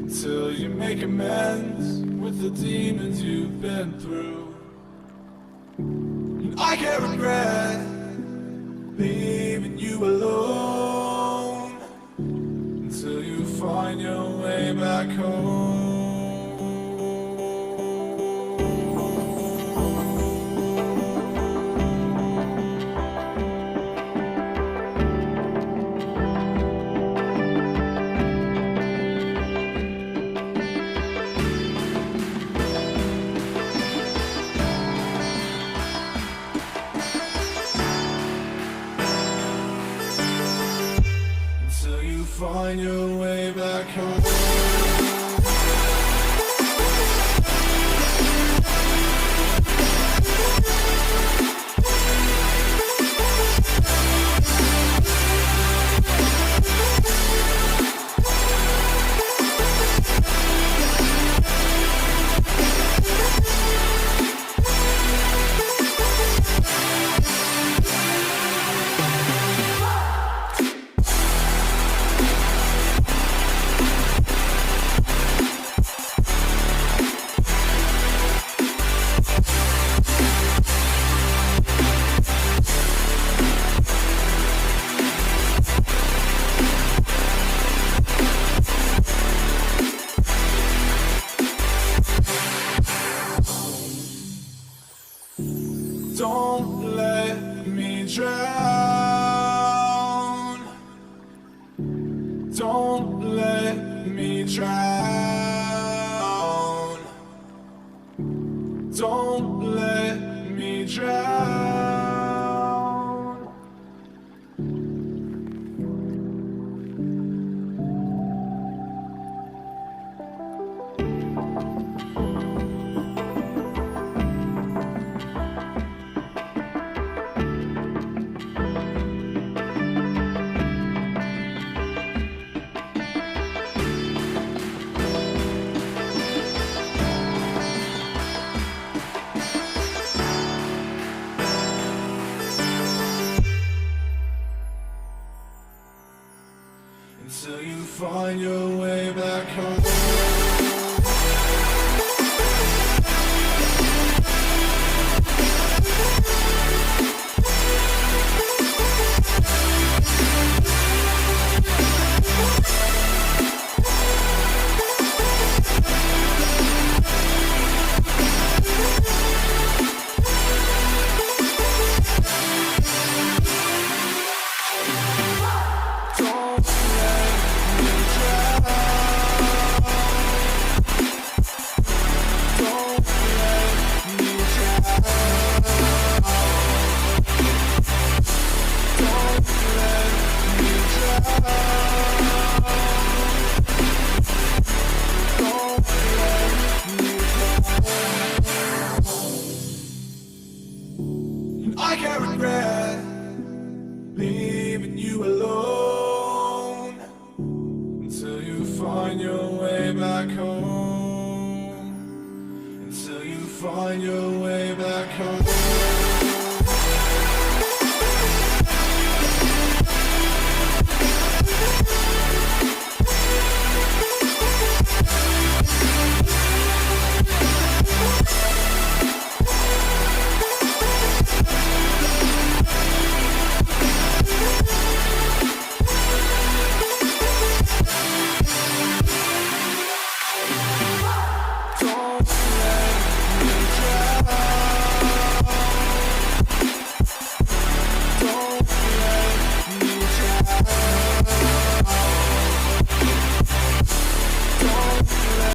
until you make amends with the demons you've been through. And I can't regret leaving you alone until you find your way back home. Find your way back home. Don't let me drown. Don't let me drown. Don't let me drown. Until you find your way back home. I can't regret leaving you alone until you find your way back home. Until you find your way back home.